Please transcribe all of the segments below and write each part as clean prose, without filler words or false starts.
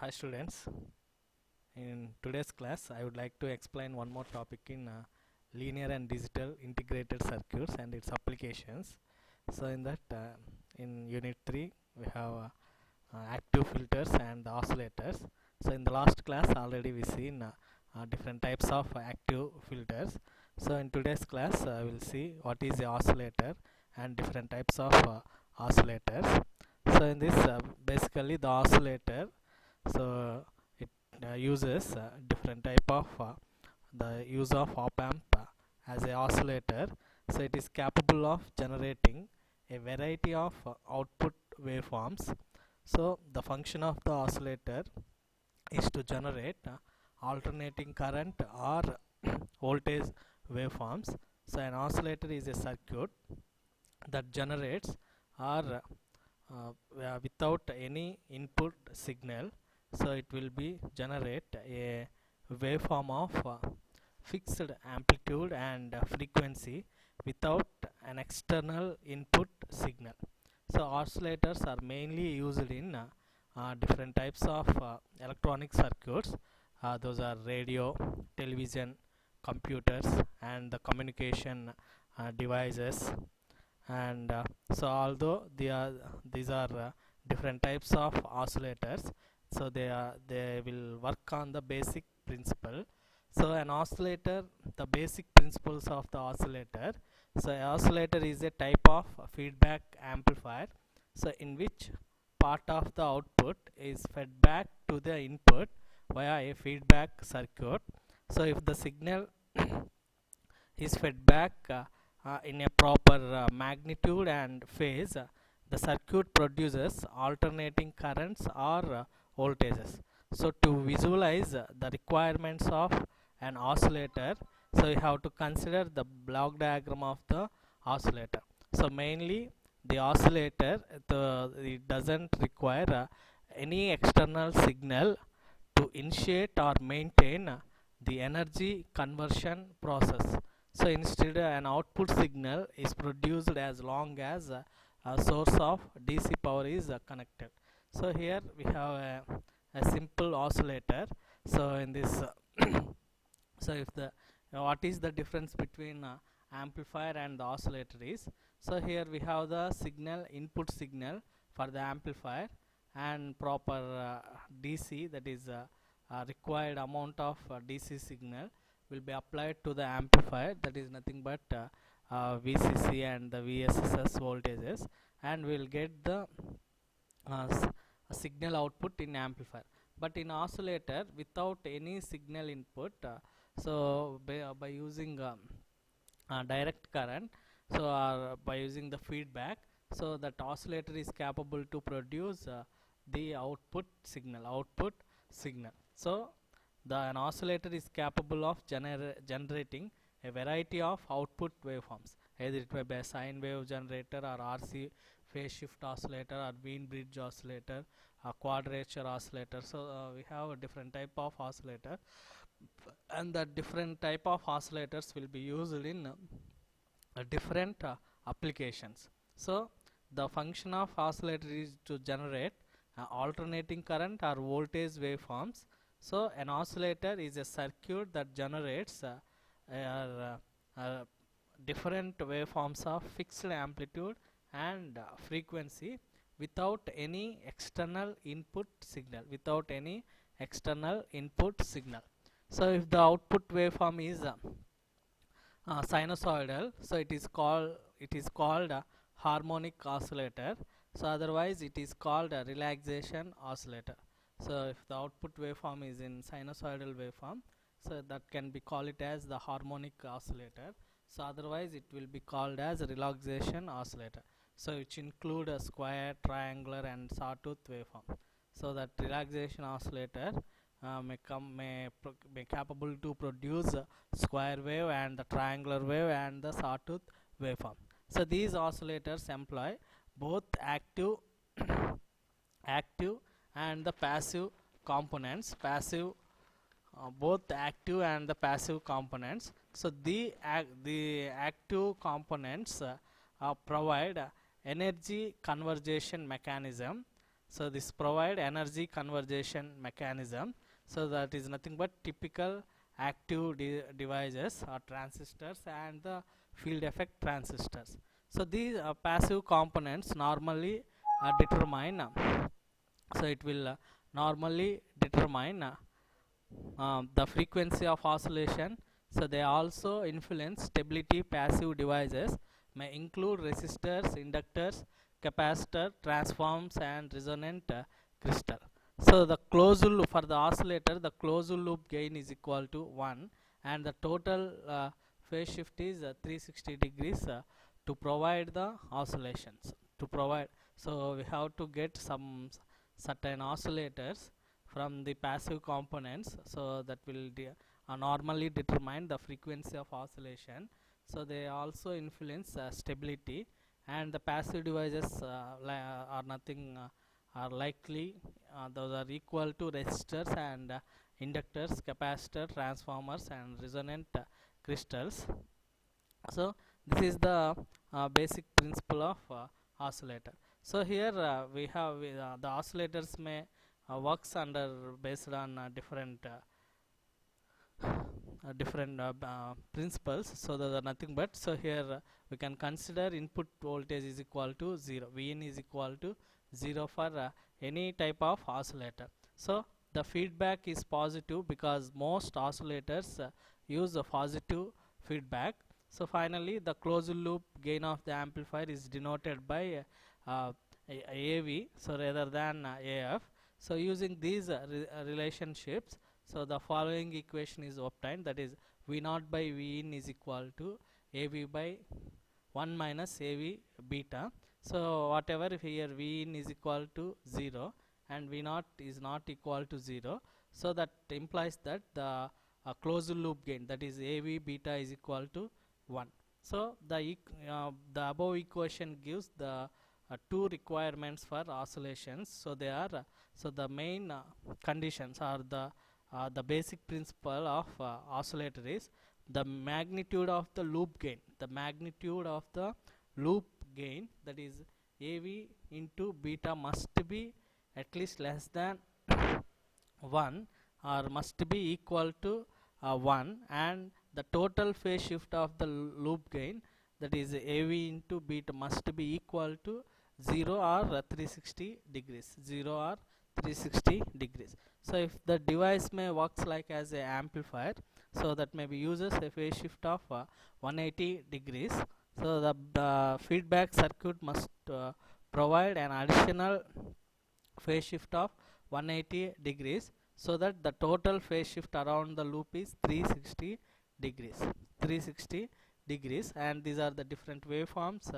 Hi students, in today's class I would like to explain one more topic in linear and digital integrated circuits and its applications. So in that in unit 3 we have active filters and oscillators. So in the last class already we seen different types of active filters. So in today's class we will see what is the oscillator and different types of oscillators. So in this basically the oscillator, so it uses different type of the use of op amp as a oscillator. So it is capable of generating a variety of output waveforms. So the function of the oscillator is to generate alternating current or voltage waveforms. So an oscillator is a circuit that generates or without any input signal. So it will be generate a waveform of fixed amplitude and frequency without an external input signal. So oscillators are mainly used in different types of electronic circuits. Those are radio, television, computers, and the communication devices. And so although these are different types of oscillators, so they will work on the basic principle. So an oscillator, the basic principles of the oscillator. So an oscillator is a type of feedback amplifier, so in which part of the output is fed back to the input via a feedback circuit. So if the signal is fed back in a proper magnitude and phase, the circuit produces alternating currents or voltages. So to visualize the requirements of an oscillator, so you have to consider the block diagram of the oscillator. So mainly the oscillator, it doesn't require any external signal to initiate or maintain the energy conversion process. So instead an output signal is produced as long as a source of DC power is connected. So here we have a simple oscillator. So in this so if the what is the difference between amplifier and the oscillator is, so here we have the signal, input signal for the amplifier, and proper DC, that is required amount of DC signal will be applied to the amplifier, that is nothing but VCC and the VSSS voltages, and we will get the signal output in amplifier. But in oscillator, without any signal input, so by using direct current, so by using the feedback, so that oscillator is capable to produce the output signal. So an oscillator is capable of generating a variety of output waveforms, either it may be a sine wave generator or RC phase shift oscillator or Wien bridge oscillator, a quadrature oscillator. So we have a different type of oscillator, and the different type of oscillators will be used in different applications. So the function of oscillator is to generate alternating current or voltage waveforms. So an oscillator is a circuit that generates different waveforms of fixed amplitude and frequency without any external input signal. So if the output waveform is sinusoidal, so it is called a harmonic oscillator. So otherwise it is called a relaxation oscillator. So if the output waveform is in sinusoidal waveform, so that can be called it as the harmonic oscillator. So otherwise it will be called as a relaxation oscillator, so which include a square, triangular and sawtooth waveform. So that relaxation oscillator may capable to produce square wave and the triangular wave and the sawtooth waveform. So these oscillators employ both active and the passive components, both the active and the passive components. So the active components provide energy conversion mechanism So this provide energy conversion mechanism. So that is nothing but typical active devices or transistors and the field effect transistors. So these passive components normally determine so it will normally determine the frequency of oscillation. So they also influence stability. Passive devices may include resistors, inductors, capacitor, transforms and resonant crystal. So the closed loop for the oscillator, the closed loop gain is equal to 1 and the total phase shift is 360 degrees to provide the oscillations. To provide, so we have to get some certain oscillators from the passive components, so that will normally determine the frequency of oscillation. So they also influence stability, and the passive devices are nothing are likely those are equal to resistors and inductors, capacitor, transformers and resonant crystals. So this is the basic principle of oscillator. So here we have the oscillators may works under based on different principles. So there are nothing but, so here we can consider input voltage is equal to 0, Vn is equal to 0 for any type of oscillator. So the feedback is positive because most oscillators use a positive feedback. So finally the closed loop gain of the amplifier is denoted by AV, so rather than AF. So using these relationships, so the following equation is obtained, that is V naught by V in is equal to AV by 1 minus AV beta. So whatever here V in is equal to 0 and V naught is not equal to 0, so that implies that the closed loop gain, that is AV beta is equal to 1. So the above equation gives the two requirements for oscillations. So they are so the main conditions are the basic principle of oscillator is the magnitude of the loop gain. The magnitude of the loop gain, that is AV into beta, must be at least less than 1 or must be equal to 1, and the total phase shift of the loop gain, that is AV into beta, must be equal to 0 or 360 degrees. 0 or 360 degrees. So if the device may works like as a amplifier, so that maybe uses a phase shift of 180 degrees. So the feedback circuit must provide an additional phase shift of 180 degrees, so that the total phase shift around the loop is 360 degrees. 360 degrees, and these are the different waveforms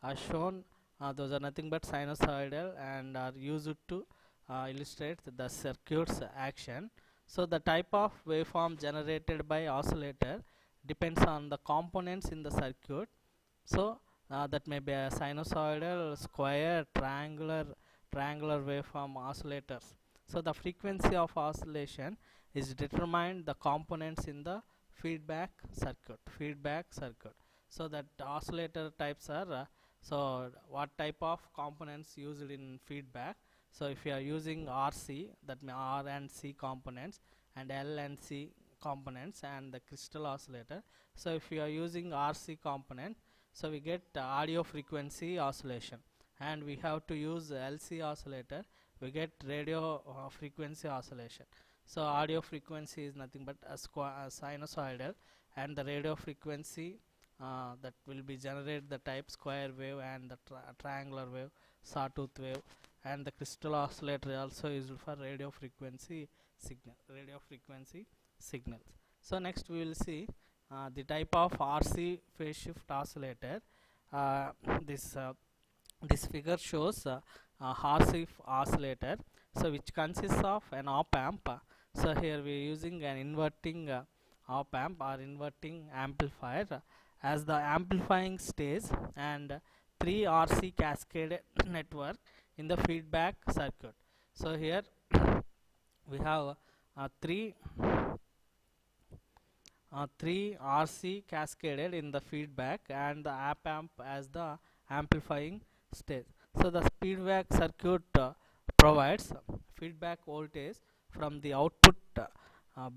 are shown. Those are nothing but sinusoidal and are used to illustrate the circuit's action. So the type of waveform generated by oscillator depends on the components in the circuit. So that may be a sinusoidal, square, triangular waveform oscillators. So the frequency of oscillation is determined the components in the feedback circuit. So that oscillator types are so what type of components used in feedback. So if you are using RC, that means R and C components, and L and C components, and the crystal oscillator. So if you are using RC component, so we get audio frequency oscillation, and we have to use LC oscillator, we get radio frequency oscillation. So audio frequency is nothing but a sinusoidal, and the radio frequency that will be generate the type square wave and the triangular wave, sawtooth wave, and the crystal oscillator also used for radio frequency signals. So next we will see the type of RC phase shift oscillator. uh, this uh, this figure shows RC oscillator, so which consists of an op amp. So here we are using an inverting op amp or inverting amplifier as the amplifying stage, and 3 RC cascade network in the feedback circuit. So here we have three RC cascaded in the feedback, and the op amp as the amplifying stage. So the feedback circuit provides feedback voltage from the output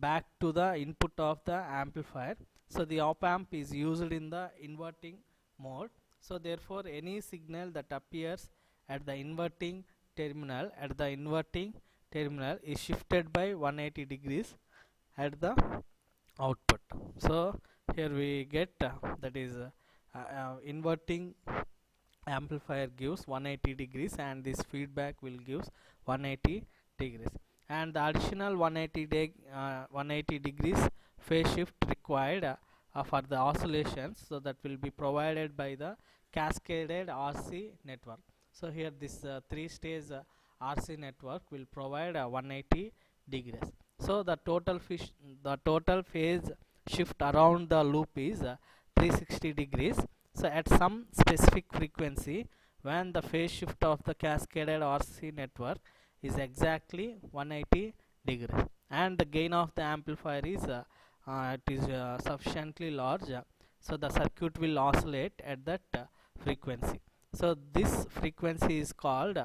back to the input of the amplifier. So the op amp is used in the inverting mode. So therefore any signal that appears at the inverting terminal is shifted by 180 degrees at the output. So here we get that is inverting amplifier gives 180 degrees and this feedback will gives 180 degrees, and the additional 180 degrees phase shift required for the oscillations, so that will be provided by the cascaded RC network. So here this three-stage RC network will provide 180 degrees. So the total phase shift around the loop is 360 degrees. So at some specific frequency, when the phase shift of the cascaded RC network is exactly 180 degrees, and the gain of the amplifier is sufficiently large, so the circuit will oscillate at that frequency. So this frequency is called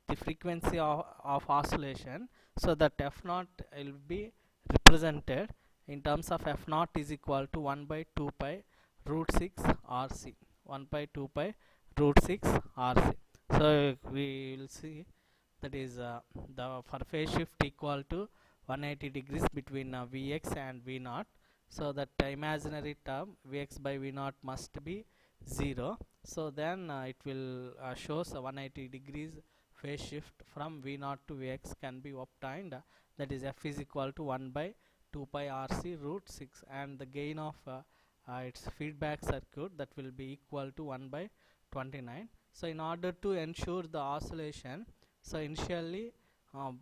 the frequency of oscillation. So that f naught will be represented in terms of f naught is equal to 1 by 2 pi root 6 RC. 1 by 2 pi root 6 RC. So we will see that is the for phase shift equal to 180 degrees between Vx and V naught. So that imaginary term Vx by V naught must be 0. So then it will shows 180 degrees phase shift from V naught to Vx can be obtained. That is f is equal to 1 by 2 pi RC root 6, and the gain of its feedback circuit that will be equal to 1 by 29. So in order to ensure the oscillation, so initially a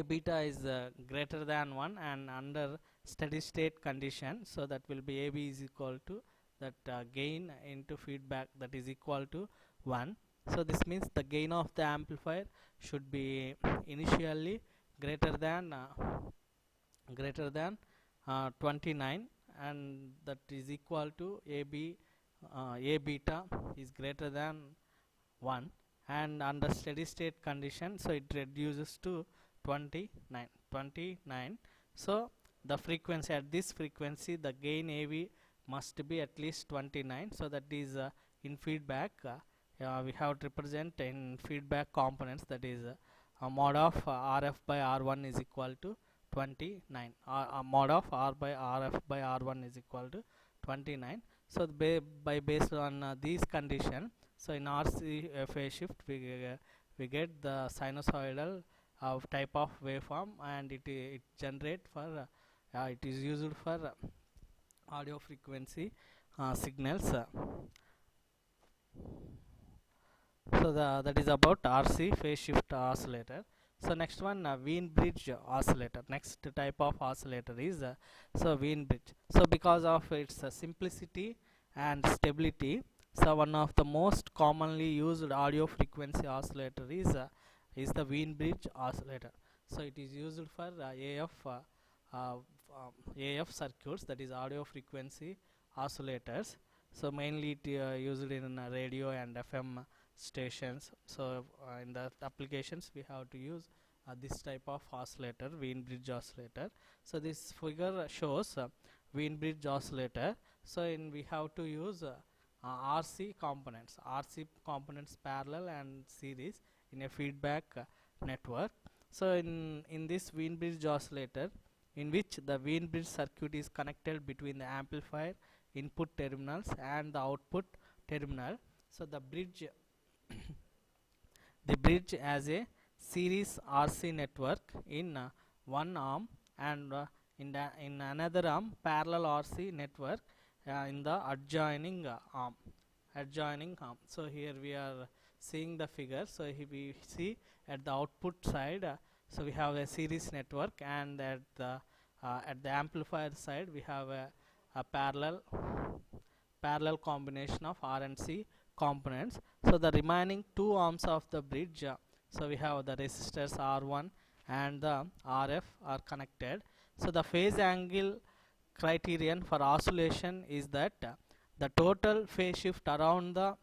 beta is greater than 1, and under steady state condition, so that will be AB is equal to that gain into feedback, that is equal to 1. So this means the gain of the amplifier should be initially greater than 29, and that is equal to A beta is greater than 1, and under steady state condition, so it reduces to 29. So the frequency, at this frequency the gain AV must be at least 29. So that is in feedback we have to represent in feedback components, that is mod of RF by R1 is equal to 29, mod of R by RF by R1 is equal to 29. So by based on these condition, so in RC phase shift we get the sinusoidal type of waveform, and it generate for it is used for audio frequency signals. So that is about RC phase shift oscillator. So next one, Wien bridge oscillator. Next type of oscillator is so Wien bridge. So because of its simplicity and stability, so one of the most commonly used audio frequency oscillator is the Wien bridge oscillator. So it is used for AF circuits, that is audio frequency oscillators. So mainly it used in radio and FM stations. So in the applications we have to use this type of oscillator, Wien bridge oscillator. So this figure shows Wien bridge oscillator. So we have to use RC components parallel and series in a feedback network. So in this Wien bridge oscillator, in which the Wien bridge circuit is connected between the amplifier input terminals and the output terminal. So the bridge as a series RC network in one arm, and in another arm parallel RC network in the adjoining arm. So here we are seeing the figure. So here we see at the output side, so we have a series network, and at the amplifier side we have a parallel combination of R and C components. So the remaining two arms of the bridge, so we have the resistors R1 and the RF are connected. So the phase angle criterion for oscillation is that the total phase shift around the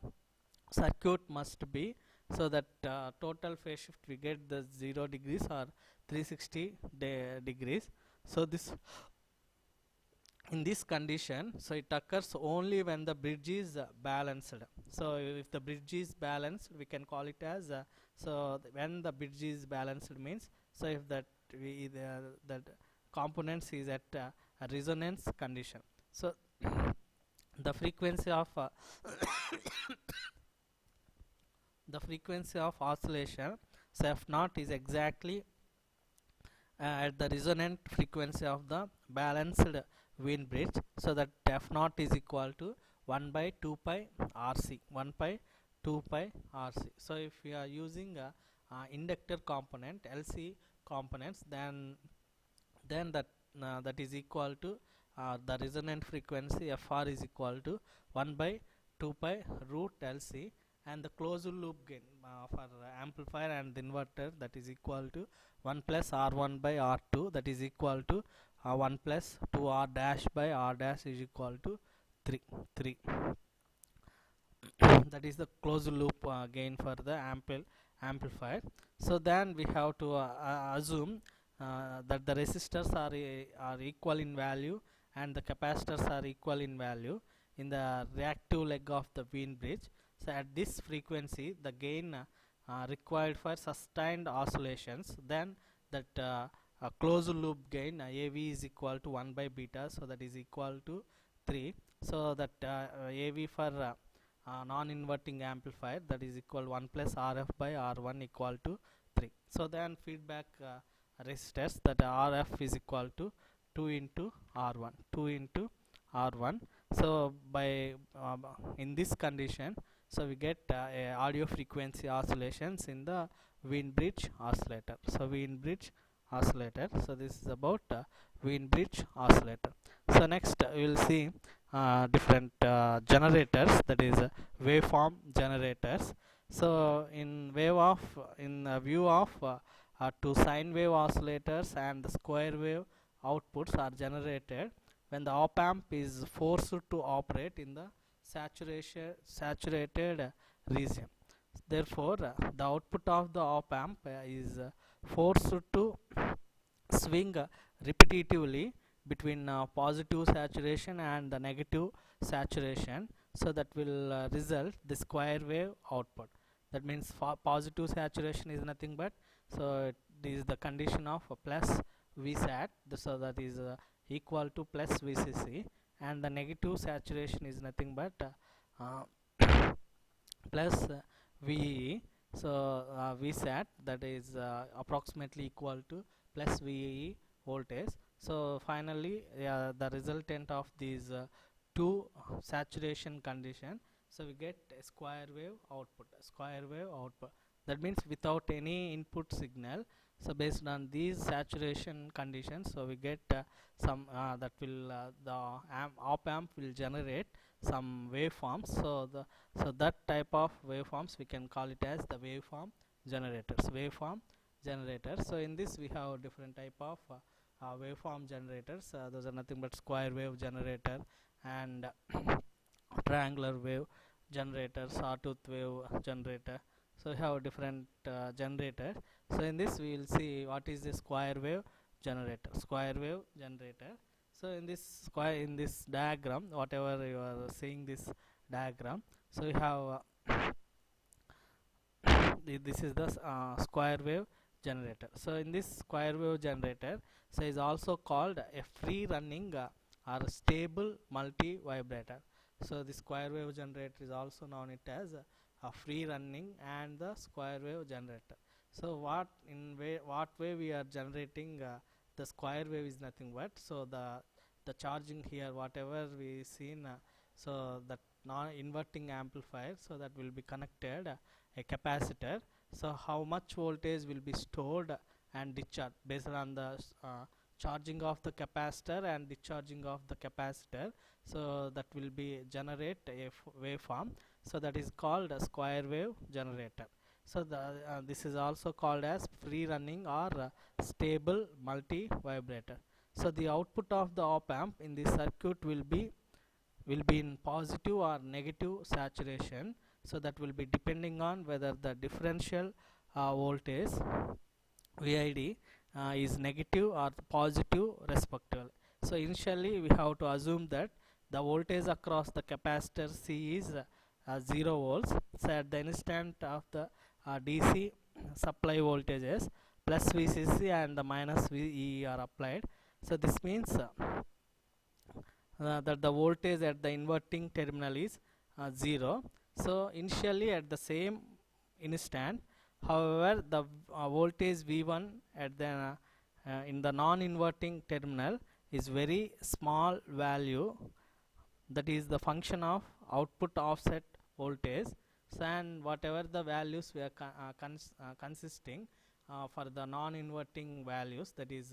circuit must be so that total phase shift we get the 0 degrees or 360 degrees. So this, in this condition, so it occurs only when the bridge is balanced. So if the bridge is balanced, we can call it as when the bridge is balanced means, so if that that components is at a resonance condition. So the frequency of the frequency of oscillation, so f naught is exactly at the resonant frequency of the balanced Wien bridge, so that f naught is equal to 1 by 2 pi RC, 1 by 2 pi RC. So if we are using a inductor component, LC components, then that is equal to the resonant frequency FR is equal to 1 by 2 pi root LC, and the closed loop gain for amplifier and the inverter, that is equal to 1 plus R1 by R2, that is equal to 1 plus 2 R dash by R dash is equal to 3. That is the closed loop gain for the amplifier. So then we have to assume that the resistors are equal in value and the capacitors are equal in value in the reactive leg of the Wien bridge. So at this frequency, the gain required for sustained oscillations, then that closed loop gain AV is equal to 1 by beta, so that is equal to 3. So that AV for non-inverting amplifier, that is equal 1 plus RF by R1 equal to 3. So then feedback resistors, that RF is equal to 2 into R1. So by in this condition, so we get audio frequency oscillations in the Wien bridge oscillator. So Wien bridge oscillator. So this is about Wien bridge oscillator. So next we will see different generators, that is waveform generators. So in view of two sine wave oscillators and the square wave outputs are generated when the op amp is forced to operate in the saturated region. Therefore the output of the op amp is forced to swing repetitively between positive saturation and the negative saturation, so that will result the square wave output. That means positive saturation is nothing but, so it is the condition of plus Vsat, so that is equal to plus Vcc, and the negative saturation is nothing but plus VEE. So Vsat, that is approximately equal to plus VEE voltage. So finally the resultant of these two saturation condition, so we get a square wave output. That means without any input signal, so based on these saturation conditions, so we get some that will the op amp will generate some waveforms. So that type of waveforms we can call it as the waveform generators. So in this we have different type of waveform generators. Those are nothing but square wave generator and triangular wave generator, sawtooth wave generator. So we have different generators. So in this we will see what is the square wave generator. So in this diagram, whatever you are seeing this diagram, so we have this is the square wave generator. So in this square wave generator, so is also called a free running or stable multi vibrator. So the square wave generator is also known it as a free running and the square wave generator. So what way we are generating the square wave is nothing but, so the charging here, whatever we seen, so that non-inverting amplifier, so that will be connected a capacitor. So how much voltage will be stored and discharged based on the charging of the capacitor and discharging of the capacitor, so that will be generate a waveform, so that is called a square wave generator. So this is also called as free running or stable multi vibrator. So the output of the op amp in this circuit will be in positive or negative saturation. So that will be depending on whether the differential voltage VID is negative or positive respectively. So initially we have to assume that the voltage across the capacitor C is 0 volts. So at the instant of the DC supply voltages plus VCC and the minus VE are applied. So this means that the voltage at the inverting terminal is 0. So initially at the same instant, however, the voltage V1 at the in the non-inverting terminal is very small value, that is the function of output offset voltage. So and whatever the values we are consisting for the non-inverting values, that is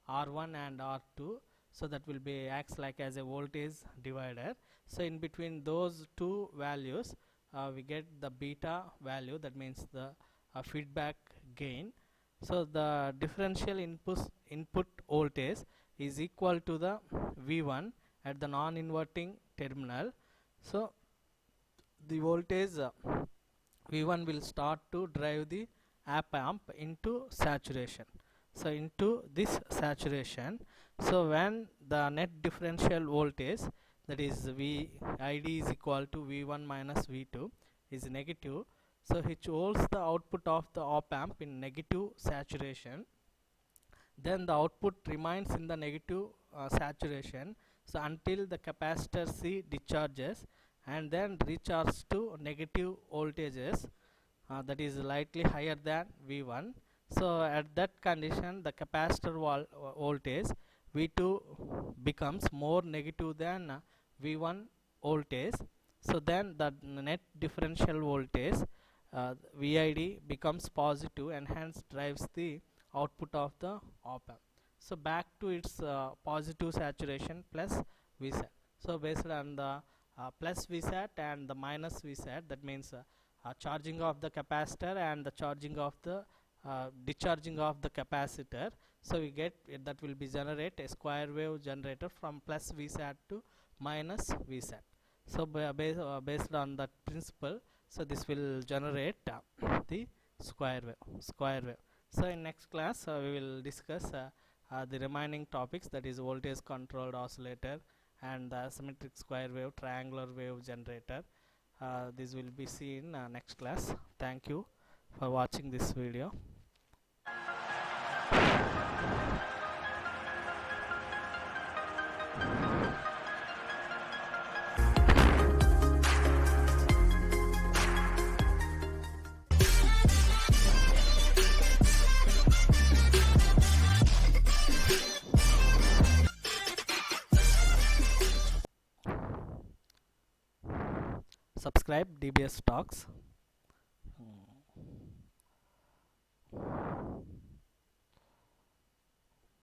R1 and R2, so that will be acts like as a voltage divider. So in between those two values we get the beta value, that means the feedback gain. So the differential input voltage is equal to the V1 at the non-inverting terminal. So the voltage V1 will start to drive the op amp into saturation. So into this saturation, so when the net differential voltage, that is VID is equal to V1 minus V2 is negative, so which holds the output of the op amp in negative saturation, then the output remains in the negative saturation, so until the capacitor C discharges and then recharges to negative voltages, that is slightly higher than V1. So at that condition the capacitor voltage V2 becomes more negative than V1 voltage. So then the net differential voltage VID becomes positive and hence drives the output of the op amp. So back to its positive saturation plus VSAT. So based on the plus VSAT and the minus VSAT, that means charging of the capacitor and the charging of the discharging of the capacitor, so we get that will be generate a square wave generator from plus VSAT to minus VSAT. So based on that principle, so this will generate the square wave. So in next class we will discuss the remaining topics, that is voltage controlled oscillator and the symmetric square wave, triangular wave generator. This will be seen next class. Thank you for watching this video. Subscribe DBS Talks.